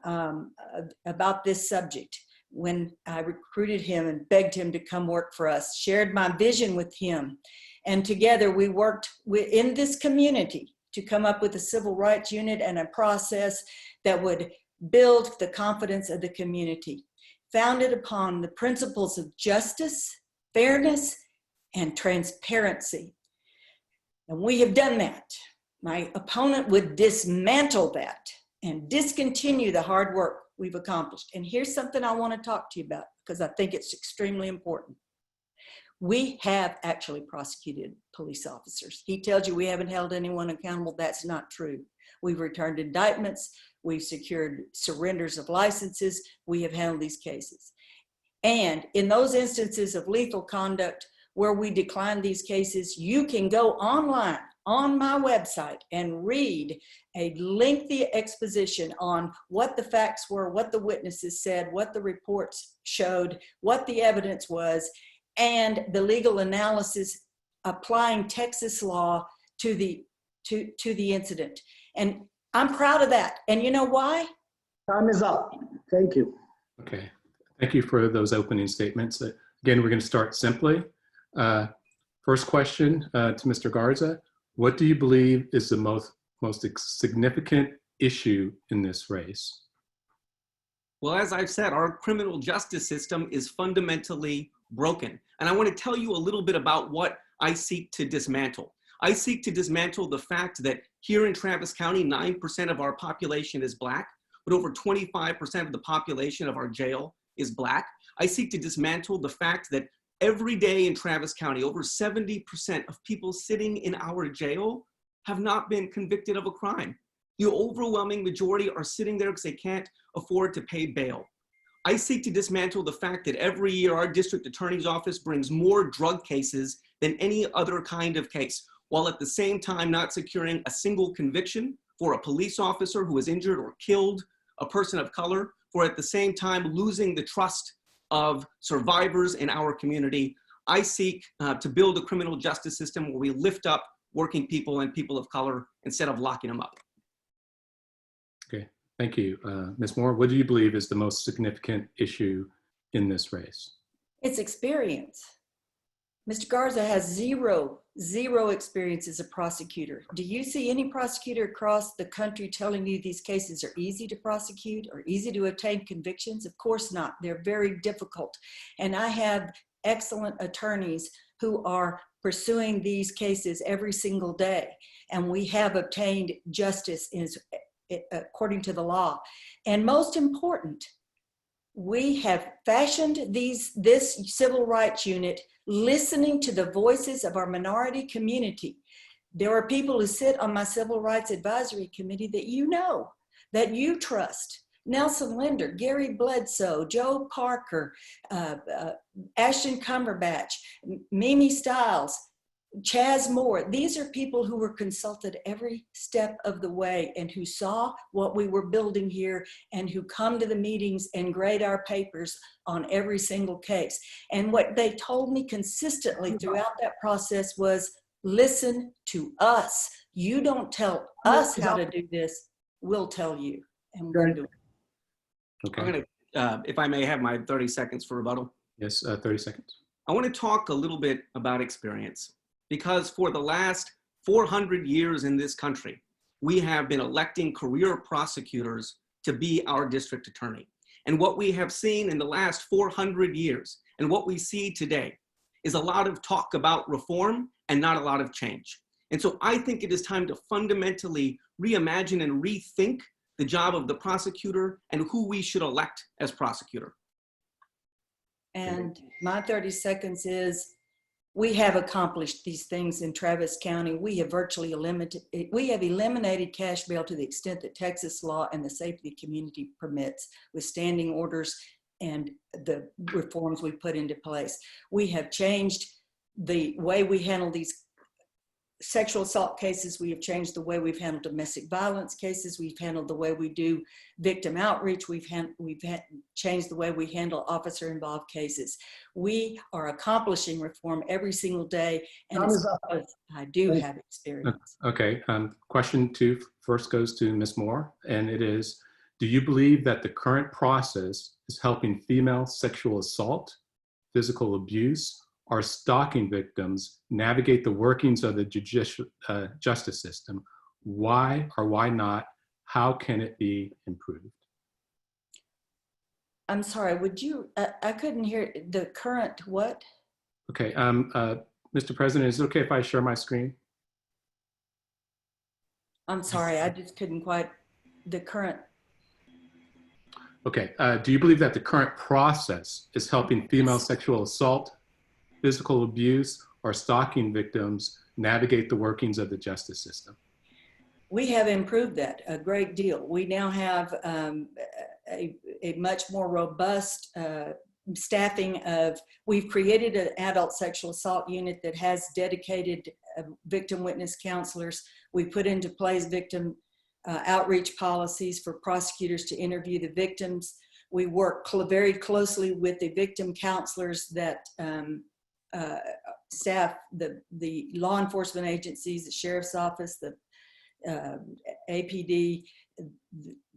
about this subject. When I recruited him and begged him to come work for us, shared my vision with him, and together we worked in this community to come up with a civil rights unit and a process that would build the confidence of the community, founded upon the principles of justice, fairness, and transparency. And we have done that. My opponent would dismantle that and discontinue the hard work we've accomplished. And here's something I want to talk to you about because I think it's extremely important. We have actually prosecuted police officers. He tells you we haven't held anyone accountable. That's not true. We've returned indictments. We've secured surrenders of licenses. We have handled these cases. And in those instances of lethal conduct where we decline these cases, you can go online on my website and read a lengthy exposition on what the facts were, what the witnesses said, what the reports showed, what the evidence was, and the legal analysis applying Texas law to the incident. And I'm proud of that. And you know why? Time is up. Thank you. Okay, thank you for those opening statements. Again, we're going to start simply. First question to Mr. Garza. What do you believe is the most significant issue in this race? Well, as I've said, our criminal justice system is fundamentally broken. And I want to tell you a little bit about what I seek to dismantle. I seek to dismantle the fact that here in Travis County, 9% of our population is Black, but over 25% of the population of our jail is Black. I seek to dismantle the fact that every day in Travis County, over 70% of people sitting in our jail have not been convicted of a crime. The overwhelming majority are sitting there because they can't afford to pay bail. I seek to dismantle the fact that every year our district attorney's office brings more drug cases than any other kind of case, while at the same time not securing a single conviction for a police officer who was injured or killed a person of color, for at the same time losing the trust of survivors in our community. I seek to build a criminal justice system where we lift up working people and people of color instead of locking them up. Okay, thank you. Ms. Moore, what do you believe is the most significant issue in this race? It's experience. Mr. Garza has zero experience as a prosecutor. Do you see any prosecutor across the country telling you these cases are easy to prosecute or easy to obtain convictions? Of course not. They're very difficult. And I have excellent attorneys who are pursuing these cases every single day. And we have obtained justice according to the law. And most important, we have fashioned this civil rights unit listening to the voices of our minority community. There are people who sit on my civil rights advisory committee that you know, that you trust. Nelson Linder, Gary Bledsoe, Joe Parker, Ashton Cumberbatch, Mimi Stiles, Chaz Moore. These are people who were consulted every step of the way and who saw what we were building here and who come to the meetings and grade our papers on every single case. And what they told me consistently throughout that process was, listen to us. You don't tell us how to do this, we'll tell you. And we're going to do it. Okay. I'm going to, if I may have my 30 seconds for rebuttal. Yes, 30 seconds. I want to talk a little bit about experience, because for the last 400 years in this country, we have been electing career prosecutors to be our district attorney. And what we have seen in the last 400 years and what we see today is a lot of talk about reform and not a lot of change. And so I think it is time to fundamentally reimagine and rethink the job of the prosecutor and who we should elect as prosecutor. And my 30 seconds is, we have accomplished these things in Travis County. We have eliminated cash bail to the extent that Texas law and the safety community permits, with standing orders and the reforms we put into place. We have changed the way we handle these sexual assault cases. We have changed the way we've handled domestic violence cases. We've handled the way we do victim outreach. We've changed the way we handle officer-involved cases. We are accomplishing reform every single day, and it's because I do have experience. Okay, question 2 first goes to Ms. Moore, and it is, do you believe that the current process is helping female sexual assault, physical abuse, or stalking victims navigate the workings of the justice system? Why or why not? How can it be improved? I'm sorry, would you, I couldn't hear the current what? Okay, Mr. President, is it okay if I share my screen? I'm sorry, I just couldn't quite, the current. Okay, do you believe that the current process is helping female sexual assault, physical abuse, or stalking victims navigate the workings of the justice system? We have improved that a great deal. We now have a much more robust staffing of, we've created an adult sexual assault unit that has dedicated victim witness counselors. We put into place victim outreach policies for prosecutors to interview the victims. We work very closely with the victim counselors that staff the law enforcement agencies, the sheriff's office, the APD,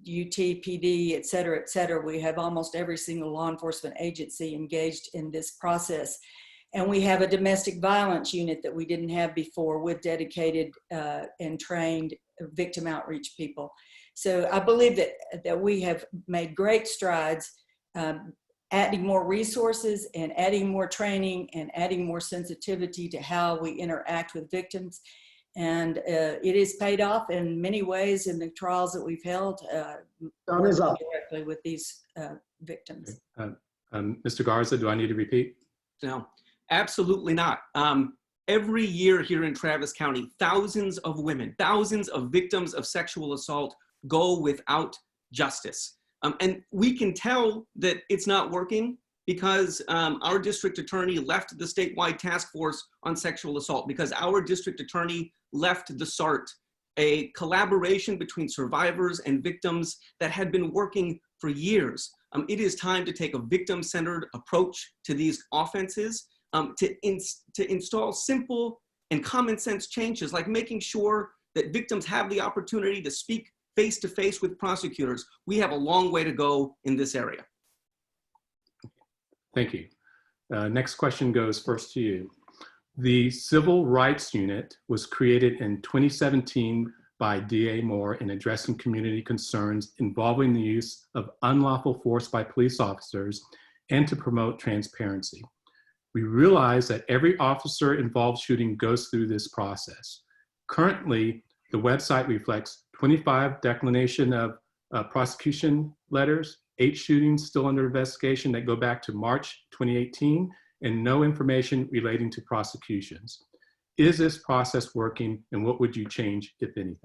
UTPD, et cetera, et cetera. We have almost every single law enforcement agency engaged in this process. And we have a domestic violence unit that we didn't have before with dedicated and trained victim outreach people. So I believe that we have made great strides, adding more resources and adding more training and adding more sensitivity to how we interact with victims. And it is paid off in many ways in the trials that we've held directly with these victims. Mr. Garza, do I need to repeat? No, absolutely not. Every year here in Travis County, thousands of women, thousands of victims of sexual assault go without justice. And we can tell that it's not working because our district attorney left the statewide task force on sexual assault, because our district attorney left the SART, a collaboration between survivors and victims that had been working for years. It is time to take a victim-centered approach to these offenses, to install simple and common sense changes, like making sure that victims have the opportunity to speak face-to-face with prosecutors. We have a long way to go in this area. Thank you. Next question goes first to you. The Civil Rights Unit was created in 2017 by DA Moore in addressing community concerns involving the use of unlawful force by police officers and to promote transparency. We realize that every officer involved shooting goes through this process. Currently, the website reflects 25 declination of prosecution letters, 8 shootings still under investigation that go back to March 2018, and no information relating to prosecutions. Is this process working, and what would you change, if anything?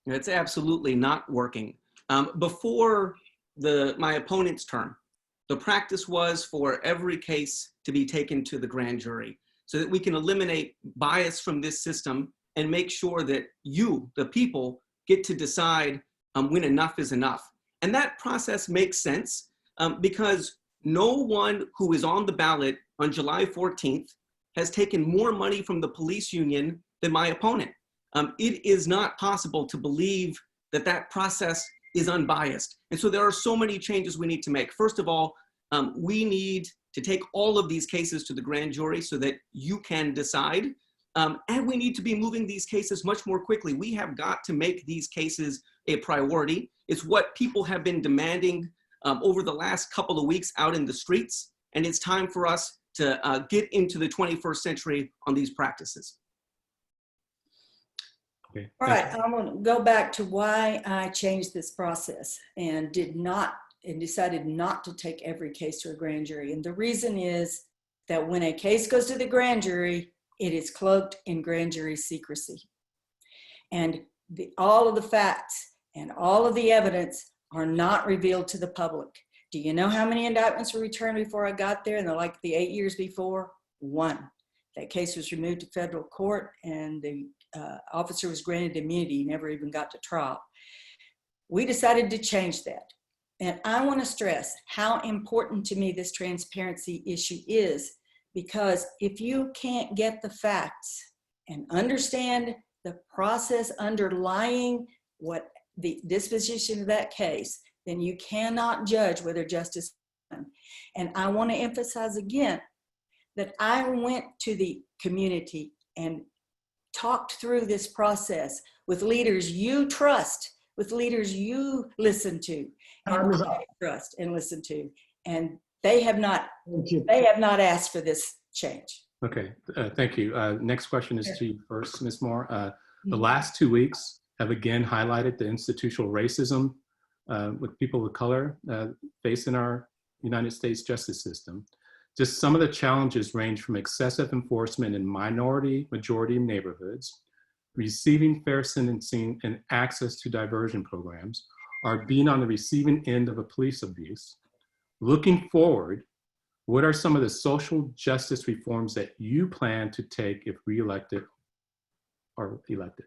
It's absolutely not working. Before my opponent's term, the practice was for every case to be taken to the grand jury so that we can eliminate bias from this system and make sure that you, the people, get to decide when enough is enough. And that process makes sense because no one who is on the ballot on July 14th has taken more money from the police union than my opponent. It is not possible to believe that that process is unbiased. And so there are so many changes we need to make. First of all, we need to take all of these cases to the grand jury so that you can decide. And we need to be moving these cases much more quickly. We have got to make these cases a priority. It's what people have been demanding over the last couple of weeks out in the streets. And it's time for us to get into the 21st century on these practices. Okay. All right, I want to go back to why I changed this process and decided not to take every case to a grand jury. And the reason is that when a case goes to the grand jury, it is cloaked in grand jury secrecy. And all of the facts and all of the evidence are not revealed to the public. Do you know how many indictments were returned before I got there? And like the 8 years before, 1. That case was removed to federal court and the officer was granted immunity. He never even got to trial. We decided to change that. And I want to stress how important to me this transparency issue is, because if you can't get the facts and understand the process underlying what the disposition of that case, then you cannot judge whether justice is done. And I want to emphasize again that I went to the community and talked through this process with leaders you trust, with leaders you listen to, and trust and listen to, and they have not asked for this change. Okay, thank you. Next question is to you first, Ms. Moore. The last 2 weeks have again highlighted the institutional racism with people of color face in our United States justice system. Just some of the challenges range from excessive enforcement in majority neighborhoods, receiving fair sentencing and access to diversion programs, or being on the receiving end of a police abuse. Looking forward, what are some of the social justice reforms that you plan to take if reelected or elected?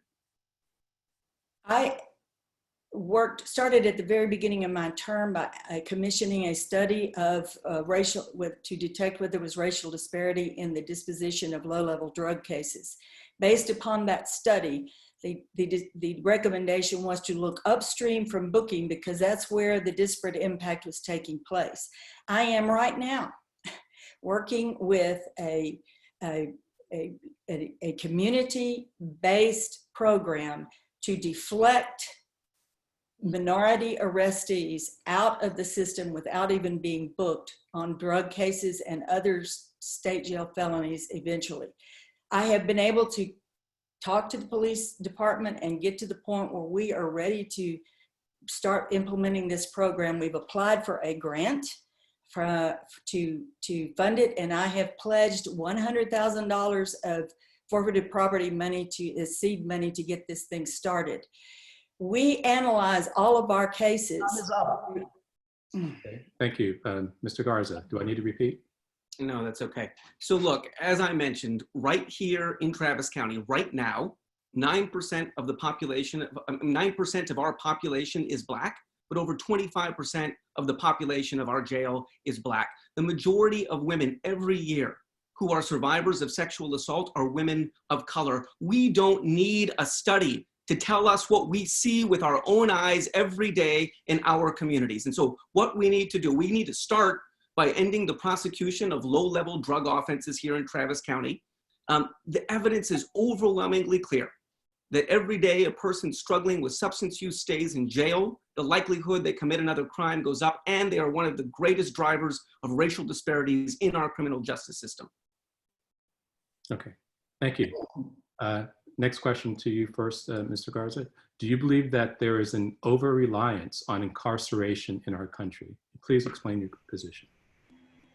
I started at the very beginning of my term by commissioning a study of to detect whether there was racial disparity in the disposition of low-level drug cases. Based upon that study, the recommendation was to look upstream from booking because that's where the disparate impact was taking place. I am right now working with a community-based program to deflect minority arrestees out of the system without even being booked on drug cases and other state jail felonies eventually. I have been able to talk to the police department and get to the point where we are ready to start implementing this program. We've applied for a grant to fund it, and I have pledged $100,000 of forfeited property money as seed money to get this thing started. We analyze all of our cases. Time is up. Okay. Thank you. Mr. Garza, do I need to repeat? No, that's okay. So look, as I mentioned, right here in Travis County, right now, 9% of the population, 9% of our population is Black, but over 25% of the population of our jail is Black. The majority of women every year who are survivors of sexual assault are women of color. We don't need a study to tell us what we see with our own eyes every day in our communities. And so what we need to do, we need to start by ending the prosecution of low-level drug offenses here in Travis County. The evidence is overwhelmingly clear that every day a person struggling with substance use stays in jail, the likelihood they commit another crime goes up, and they are one of the greatest drivers of racial disparities in our criminal justice system. Okay, thank you. Next question to you first, Mr. Garza. Do you believe that there is an over-reliance on incarceration in our country? Please explain your position.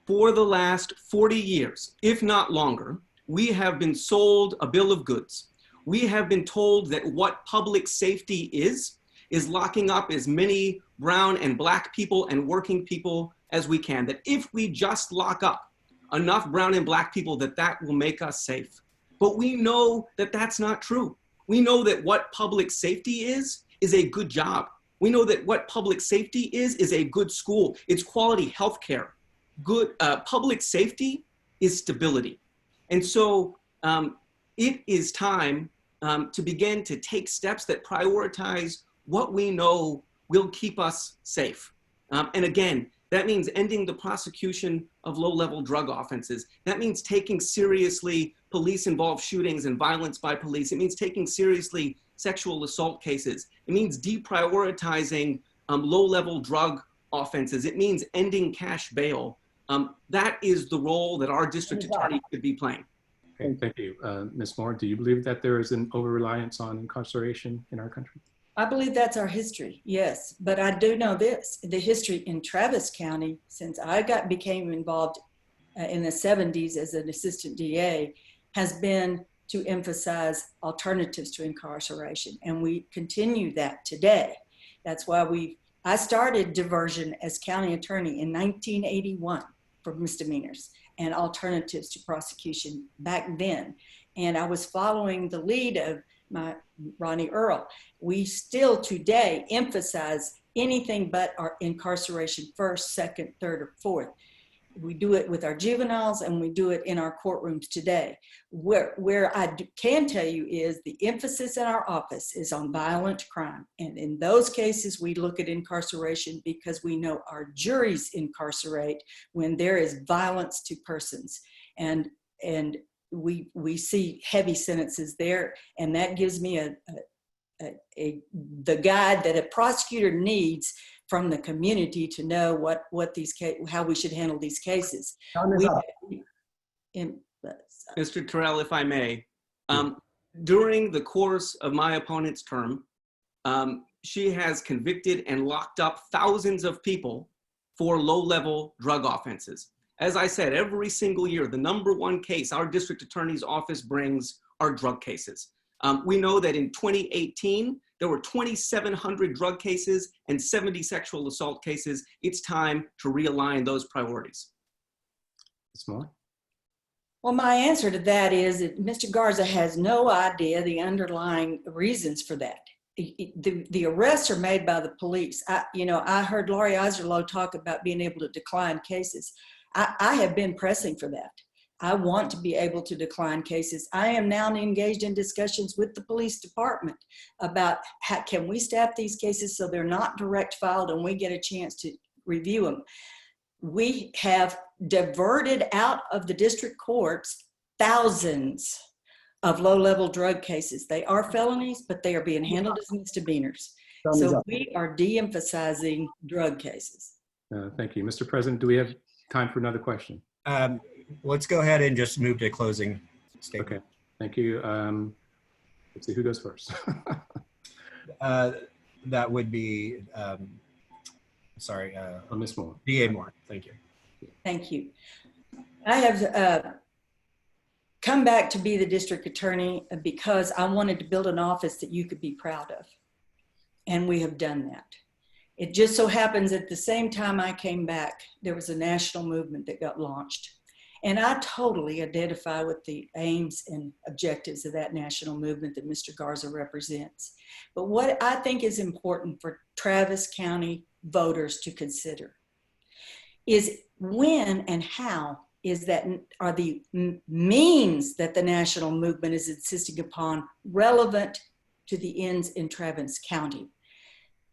For the last 40 years, if not longer, we have been sold a bill of goods. We have been told that what public safety is locking up as many brown and Black people and working people as we can. That if we just lock up enough brown and Black people, that will make us safe. But we know that that's not true. We know that what public safety is a good job. We know that what public safety is a good school. It's quality healthcare. Good public safety is stability. And so it is time to begin to take steps that prioritize what we know will keep us safe. And again, that means ending the prosecution of low-level drug offenses. That means taking seriously police-involved shootings and violence by police. It means taking seriously sexual assault cases. It means deprioritizing low-level drug offenses. It means ending cash bail. That is the role that our district attorney could be playing. Okay, thank you. Ms. Moore, do you believe that there is an over-reliance on incarceration in our country? I believe that's our history, yes. But I do know this, the history in Travis County, since I became involved in the 70s as an assistant DA, has been to emphasize alternatives to incarceration. And we continue that today. That's why I started diversion as county attorney in 1981 for misdemeanors and alternatives to prosecution back then. And I was following the lead of Ronnie Earl. We still today emphasize anything but our incarceration first, second, third, or fourth. We do it with our juveniles and we do it in our courtrooms today. Where I can tell you is the emphasis in our office is on violent crime. And in those cases, we look at incarceration because we know our juries incarcerate when there is violence to persons. And we see heavy sentences there, and that gives me the guide that a prosecutor needs from the community to know how we should handle these cases. Mr. Terrell, if I may, during the course of my opponent's term, she has convicted and locked up thousands of people for low-level drug offenses. As I said, every single year, the #1 case our district attorney's office brings are drug cases. We know that in 2018, there were 2,700 drug cases and 70 sexual assault cases. It's time to realign those priorities. Ms. Moore? Well, my answer to that is that Mr. Garza has no idea the underlying reasons for that. The arrests are made by the police. I heard Laurie Eiserloh talk about being able to decline cases. I have been pressing for that. I want to be able to decline cases. I am now engaged in discussions with the police department about how can we staff these cases so they're not direct filed and we get a chance to review them. we have diverted out of the district courts thousands of low-level drug cases. They are felonies, but they are being handled as misdemeanors. Time is So up. we are de-emphasizing drug cases. Thank you. Mr. President, do we have time for another question? Let's go ahead and just move to closing statement. Okay, thank you. Let's see who goes first. That would be, sorry, Ms. Moore. DA Moore. Thank you. Thank you. I have come back to be the district attorney because I wanted to build an office that you could be proud of. And we have done that. It just so happens at the same time I came back, there was a national movement that got launched. And I totally identify with the aims and objectives of that national movement that Mr. Garza represents. But what I think is important for Travis County voters to consider is when and how are the means that the national movement is insisting upon relevant to the ends in Travis County.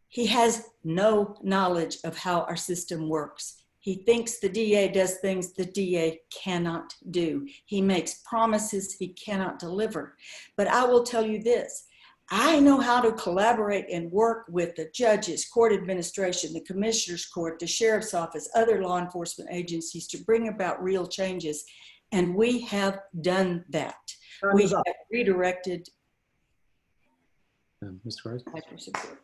He has no knowledge of how our system works. He thinks the DA does things the DA cannot do. He makes promises he cannot deliver. But I will tell you this, I know how to collaborate and work with the judges, court administration, the commissioner's court, the sheriff's office, other law enforcement agencies to bring about real changes. And we have done that. We have redirected. Mr. Garza? Support.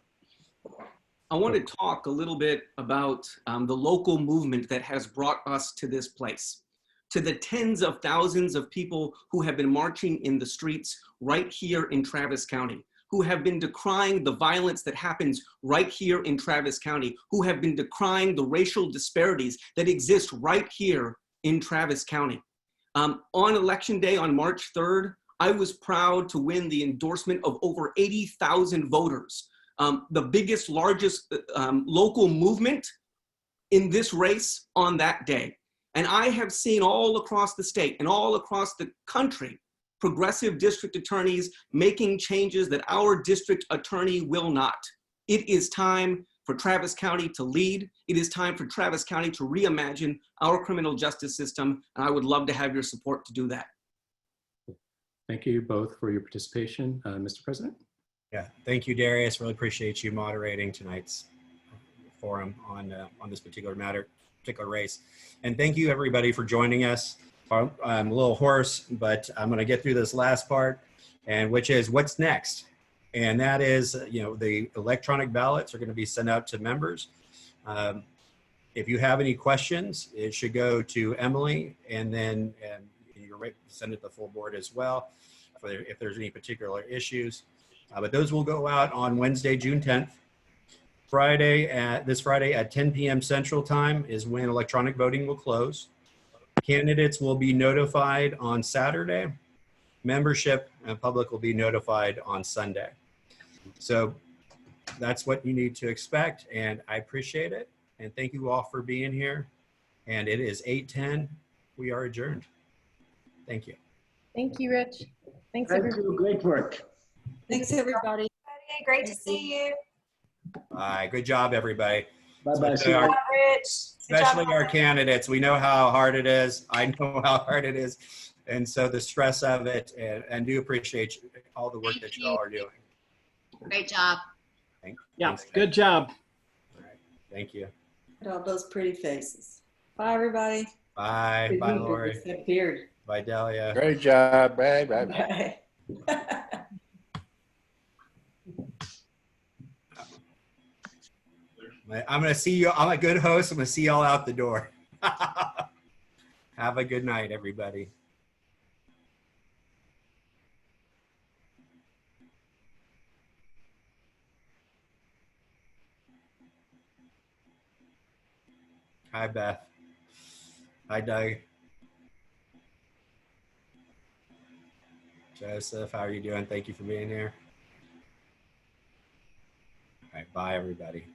I want to talk a little bit about the local movement that has brought us to this place, to the tens of thousands of people who have been marching in the streets right here in Travis County, who have been decrying the violence that happens right here in Travis County, who have been decrying the racial disparities that exist right here in Travis County. On Election Day on March 3rd, I was proud to win the endorsement of over 80,000 voters. The biggest, largest local movement in this race on that day. And I have seen all across the state and all across the country, progressive district attorneys making changes that our district attorney will not. It is time for Travis County to lead. It is time for Travis County to reimagine our criminal justice system. And I would love to have your support to do that. Thank you both for your participation. Mr. President? Yeah, thank you, Darius. Really appreciate you moderating tonight's forum on this particular race. And thank you, everybody, for joining us. I'm a little hoarse, but I'm going to get through this last part, and which is what's next. And that is, the electronic ballots are going to be sent out to members. If you have any questions, it should go to Emily, and then you're right, send it to the full board as well, if there's any particular issues. But those will go out on Wednesday, June 10th. This Friday at 10 p.m. Central Time is when electronic voting will close. Candidates will be notified on Saturday. Membership and public will be notified on Sunday. So that's what you need to expect, and I appreciate it. And thank you all for being here. And it is 8:10. We are adjourned. Thank you. Thank you, Rich. Thanks, Thank everybody. you. Great work. Thanks, everybody. Great to see you. Bye. Good job, everybody. Bye-bye. Especially Good job, Rich. Good job, Especially our candidates. We know how hard it is. I know how hard it is. And so the stress of it, and do appreciate all the work that you all are doing. Great job. Thanks. Good job. All right. Thank you. Look at all those pretty faces. Bye, everybody. Bye. Bye, Laurie. Disappeared. Bye, Delia. Great job. Bye. Bye. Bye. I'm going to see you. I'm a good host. I'm going to see y'all out the door. Have a good night, everybody. Hi, Beth. Hi, Doug. Joseph, how are you doing? Thank you for being here. All right, bye, everybody.